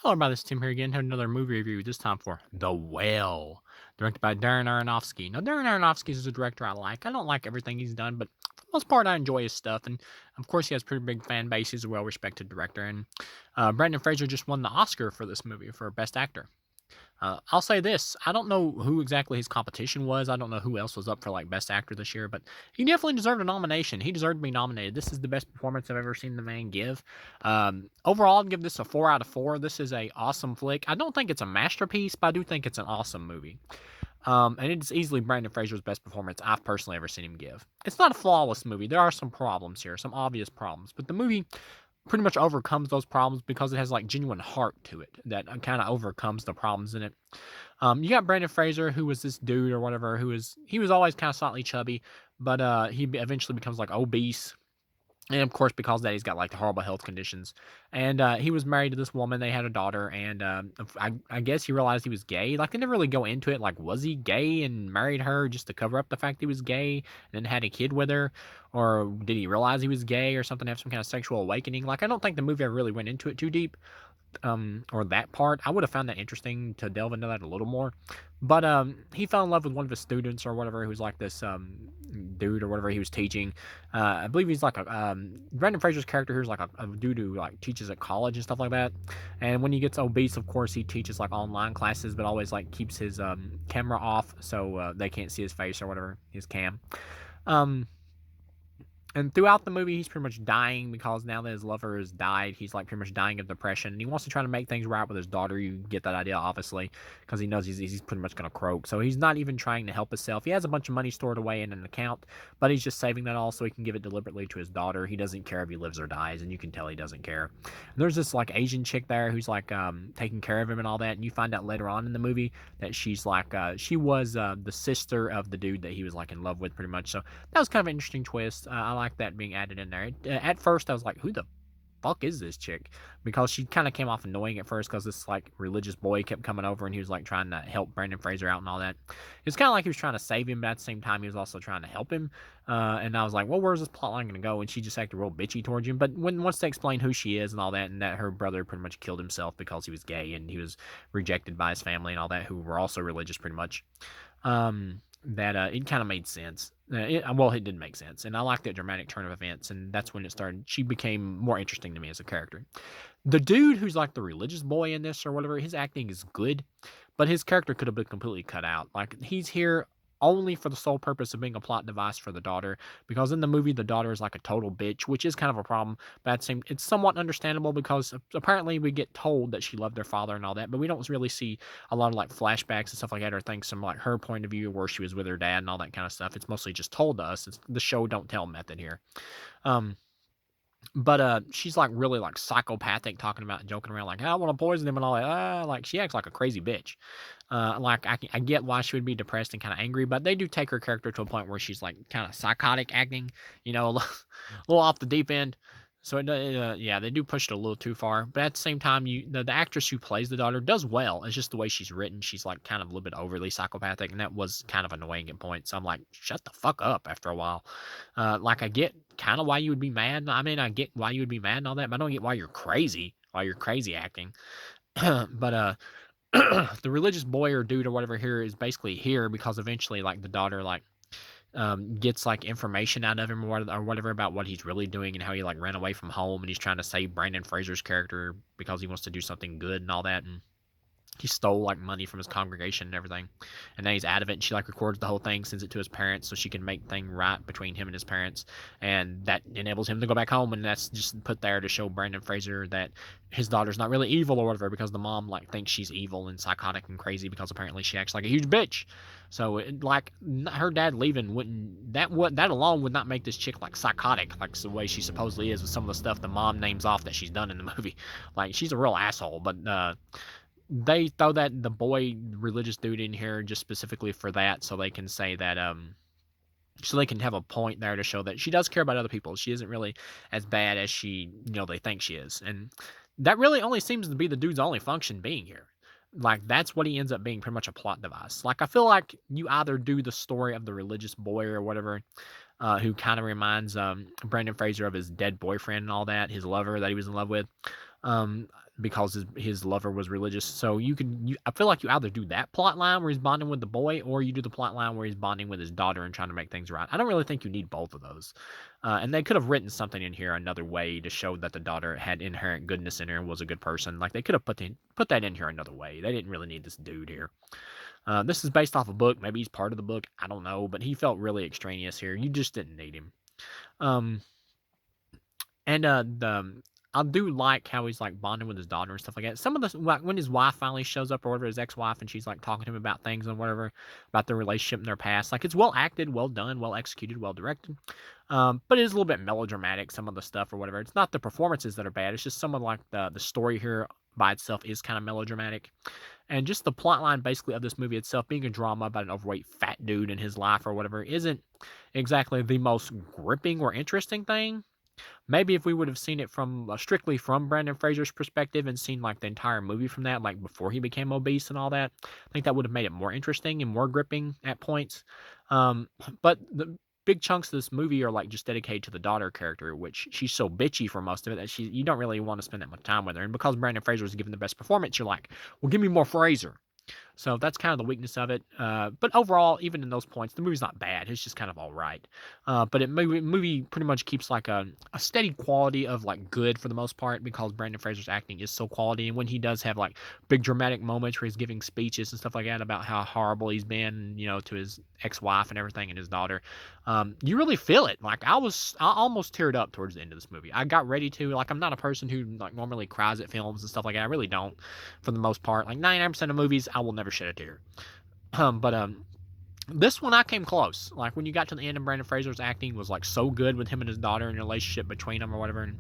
Hello, everybody. This is Tim here again. Had another movie review. This time for The Whale, directed by Darren Aronofsky. Now, Darren Aronofsky is a director I like. I don't like everything he's done, but for the most part, I enjoy his stuff. And of course, he has a pretty big fan base. He's a well-respected director. And Brendan Fraser just won the Oscar for this movie for Best Actor. I'll say this: I don't know who exactly his competition was. I don't know who else was up for like Best Actor this year, but he definitely deserved a nomination. He deserved to be nominated. This is the best performance I've ever seen the man give. Overall, I'd give this a 4 out of 4. This is a awesome flick. I don't think it's a masterpiece, but I do think it's an awesome movie. And it's easily Brandon Fraser's best performance I've personally ever seen him give. It's not a flawless movie. There are some problems here, some obvious problems, but the movie pretty much overcomes those problems because it has like genuine heart to it that kind of overcomes the problems in it. You got Brandon Fraser, who was this dude or whatever, he was always kind of slightly chubby, but he eventually becomes like obese, and of course, because of that, he's got like the horrible health conditions. And he was married to this woman. They had a daughter, and I guess he realized he was gay. Like they never really go into it. Like, was he gay and married her just to cover up the fact he was gay, and then had a kid with her, or did he realize he was gay or something? Have some kind of sexual awakening? Like, I don't think the movie ever really went into it too deep, or that part. I would have found that interesting to delve into that a little more. But he fell in love with one of his students or whatever, who's like this dude or whatever he was teaching. I believe he's like a Brendan Fraser's character here is like a dude who like teaches at college and stuff like that. And when he gets obese, of course, he teaches like online classes, but always like keeps his camera off so they can't see his face or whatever, his cam. Um, and throughout the movie, he's pretty much dying because now that his lover has died, he's like pretty much dying of depression. And he wants to try to make things right with his daughter. You get that idea, obviously, because he knows he's pretty much going to croak. So he's not even trying to help himself. He has a bunch of money stored away in an account, but he's just saving that all so he can give it deliberately to his daughter. He doesn't care if he lives or dies, and you can tell he doesn't care. And there's this like Asian chick there who's like taking care of him and all that. And you find out later on in the movie that she's like she was the sister of the dude that he was like in love with, pretty much. So that was kind of an interesting twist. I like that being added in there. At first, I was like, "Who the fuck is this chick?" Because she kind of came off annoying at first because this like religious boy kept coming over and he was like trying to help Brandon Fraser out and all that. It's kind of like he was trying to save him, but at the same time, he was also trying to help him. And I was like, "Well, where's this plot line going to go?" And she just acted real bitchy towards him. But once they explain who she is and all that, and that her brother pretty much killed himself because he was gay and he was rejected by his family and all that, who were also religious, pretty much. That it kind of made sense. Well, it didn't make sense, and I like that dramatic turn of events, and that's when it started. She became more interesting to me as a character. The dude who's like the religious boy in this or whatever, his acting is good, but his character could have been completely cut out. Like he's here only for the sole purpose of being a plot device for the daughter, because in the movie the daughter is like a total bitch, which is kind of a problem. But at the same, it's somewhat understandable because apparently we get told that she loved their father and all that, but we don't really see a lot of like flashbacks and stuff like that, or things from like her point of view where she was with her dad and all that kind of stuff. It's mostly just told to us. It's the show don't tell method here. Um, but she's like really like psychopathic, talking about and joking around like, I want to poison him and all that. Like she acts like a crazy bitch. Like I get why she would be depressed and kind of angry, but they do take her character to a point where she's like kind of psychotic acting, a little off the deep end. So yeah, they do push it a little too far. But at the same time, the actress who plays the daughter does well. It's just the way she's written. She's like kind of a little bit overly psychopathic, and that was kind of annoying at points. I'm like, shut the fuck up after a while. Like I get kind of why you would be mad. I mean, I get why you would be mad and all that, but I don't get why you're crazy. Why you're crazy acting. But the religious boy or dude or whatever here is basically here because eventually, like the daughter, like gets like information out of him or whatever about what he's really doing and how he like ran away from home and he's trying to save Brandon Fraser's character because he wants to do something good and all that. And he stole like money from his congregation and everything, and then he's out of it, and she like records the whole thing, sends it to his parents so she can make thing right between him and his parents, and that enables him to go back home. And that's just put there to show Brandon Fraser that his daughter's not really evil or whatever, because the mom like thinks she's evil and psychotic and crazy because apparently she acts like a huge bitch. So like her dad leaving wouldn't that alone would not make this chick like psychotic like the way she supposedly is with some of the stuff the mom names off that she's done in the movie. Like she's a real asshole. But they throw that the boy religious dude in here just specifically for that, so they can say that so they can have a point there to show that she does care about other people. She isn't really as bad as she they think she is. And that really only seems to be the dude's only function being here. Like that's what he ends up being, pretty much a plot device. Like I feel like you either do the story of the religious boy or whatever, who kind of reminds Brandon Fraser of his dead boyfriend and all that, his lover that he was in love with, um, because his lover was religious. So I feel like you either do that plot line where he's bonding with the boy, or you do the plot line where he's bonding with his daughter and trying to make things right. I don't really think you need both of those. And they could have written something in here another way to show that the daughter had inherent goodness in her and was a good person. Like they could have put that in here another way. They didn't really need this dude here. This is based off a book. Maybe he's part of the book. I don't know, but he felt really extraneous here. You just didn't need him. Um, and I do like how he's like bonding with his daughter and stuff like that. Some of the like when his wife finally shows up or whatever, his ex-wife, and she's like talking to him about things and whatever about their relationship and their past. Like it's well acted, well done, well executed, well directed. But it is a little bit melodramatic. Some of the stuff or whatever. It's not the performances that are bad. It's just some of like the story here by itself is kind of melodramatic. And just the plot line basically of this movie itself being a drama about an overweight fat dude in his life or whatever isn't exactly the most gripping or interesting thing. Maybe if we would have seen it from strictly from Brandon Fraser's perspective and seen like the entire movie from that, like before he became obese and all that, I think that would have made it more interesting and more gripping at points. Um, but the big chunks of this movie are like just dedicated to the daughter character, which she's so bitchy for most of it that you don't really want to spend that much time with her. And because Brandon Fraser was given the best performance, you're like, well, give me more Fraser. So that's kind of the weakness of it. But overall, even in those points, the movie's not bad. It's just kind of all right. But movie pretty much keeps like a steady quality of like good for the most part because Brandon Fraser's acting is so quality. And when he does have like big dramatic moments where he's giving speeches and stuff like that about how horrible he's been, to his ex-wife and everything and his daughter, you really feel it. Like I almost teared up towards the end of this movie. I got ready to. Like I'm not a person who like normally cries at films and stuff like that. I really don't, for the most part. Like 99% of movies, I will never shed a tear. But this one I came close. Like when you got to the end and Brandon Fraser's acting was like so good with him and his daughter and the relationship between them or whatever, and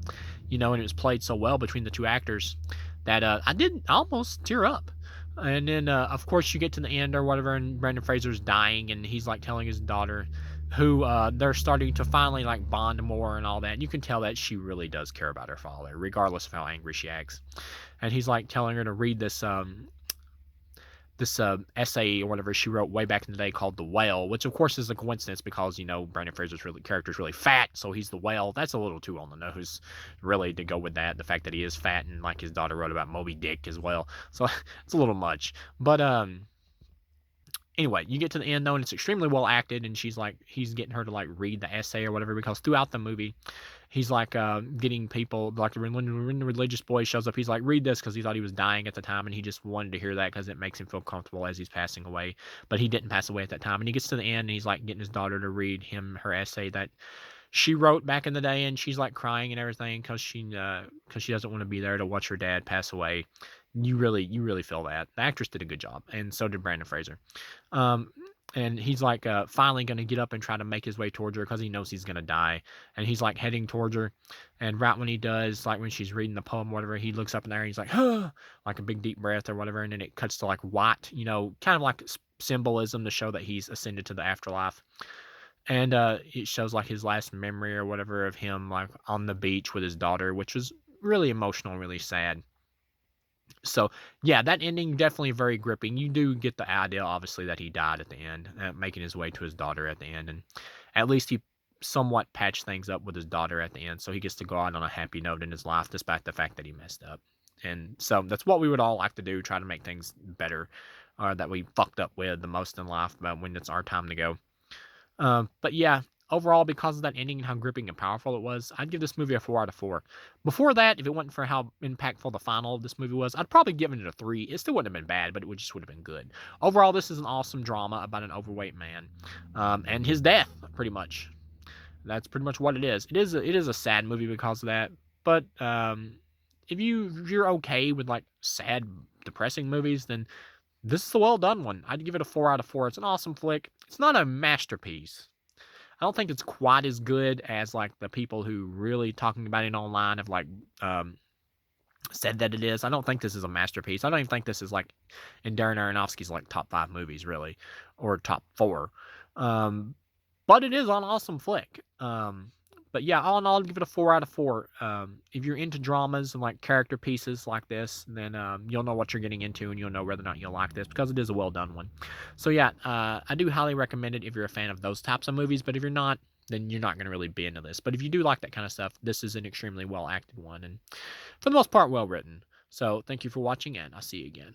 and it was played so well between the two actors that I did almost tear up. And then of course you get to the end or whatever, and Brandon Fraser's dying, and he's like telling his daughter, who they're starting to finally like bond more and all that. And you can tell that she really does care about her father, regardless of how angry she acts. And he's like telling her to read this essay or whatever she wrote way back in the day called The Whale, which of course is a coincidence because, Brandon Fraser's character is really fat, so he's the whale. That's a little too on the nose, really, to go with that. The fact that he is fat and like his daughter wrote about Moby Dick as well. So it's a little much. But anyway, you get to the end though, and it's extremely well acted, and he's getting her to like read the essay or whatever because throughout the movie, he's like getting people like when the religious boy shows up, he's like read this because he thought he was dying at the time, and he just wanted to hear that because it makes him feel comfortable as he's passing away. But he didn't pass away at that time, and he gets to the end, and he's like getting his daughter to read him her essay that she wrote back in the day, and she's like crying and everything because she doesn't want to be there to watch her dad pass away. You really feel that the actress did a good job, and so did Brandon Fraser. Um, and he's like finally going to get up and try to make his way towards her because he knows he's going to die, and he's like heading towards her, and right when he does, like when she's reading the poem or whatever, he looks up in there and he's like like a big deep breath or whatever, and then it cuts to like white, kind of like symbolism to show that he's ascended to the afterlife. And it shows like his last memory or whatever of him like on the beach with his daughter, which was really emotional, really sad. So yeah, that ending definitely very gripping. You do get the idea, obviously, that he died at the end, making his way to his daughter at the end, and at least he somewhat patched things up with his daughter at the end, so he gets to go out on a happy note in his life, despite the fact that he messed up. And so that's what we would all like to do, try to make things better, or that we fucked up with the most in life, but when it's our time to go. But yeah, overall, because of that ending and how gripping and powerful it was, I'd give this movie a 4 out of 4. Before that, if it wasn't for how impactful the final of this movie was, I'd probably given it a 3. It still wouldn't have been bad, but it just would have been good. Overall, this is an awesome drama about an overweight man and his death, pretty much. That's pretty much what it is. It is a sad movie because of that. But if you're okay with like sad, depressing movies, then this is a well done one. I'd give it a 4 out of 4. It's an awesome flick. It's not a masterpiece. I don't think it's quite as good as like the people who really talking about it online have like said that it is. I don't think this is a masterpiece. I don't even think this is like in Darren Aronofsky's like top 5 movies really, or top 4. But it is an awesome flick. But yeah, all in all, I'd give it a 4 out of 4. If you're into dramas and like character pieces like this, then you'll know what you're getting into, and you'll know whether or not you'll like this because it is a well done one. So yeah, I do highly recommend it if you're a fan of those types of movies. But if you're not, then you're not going to really be into this. But if you do like that kind of stuff, this is an extremely well acted one and for the most part well written. So thank you for watching, and I'll see you again.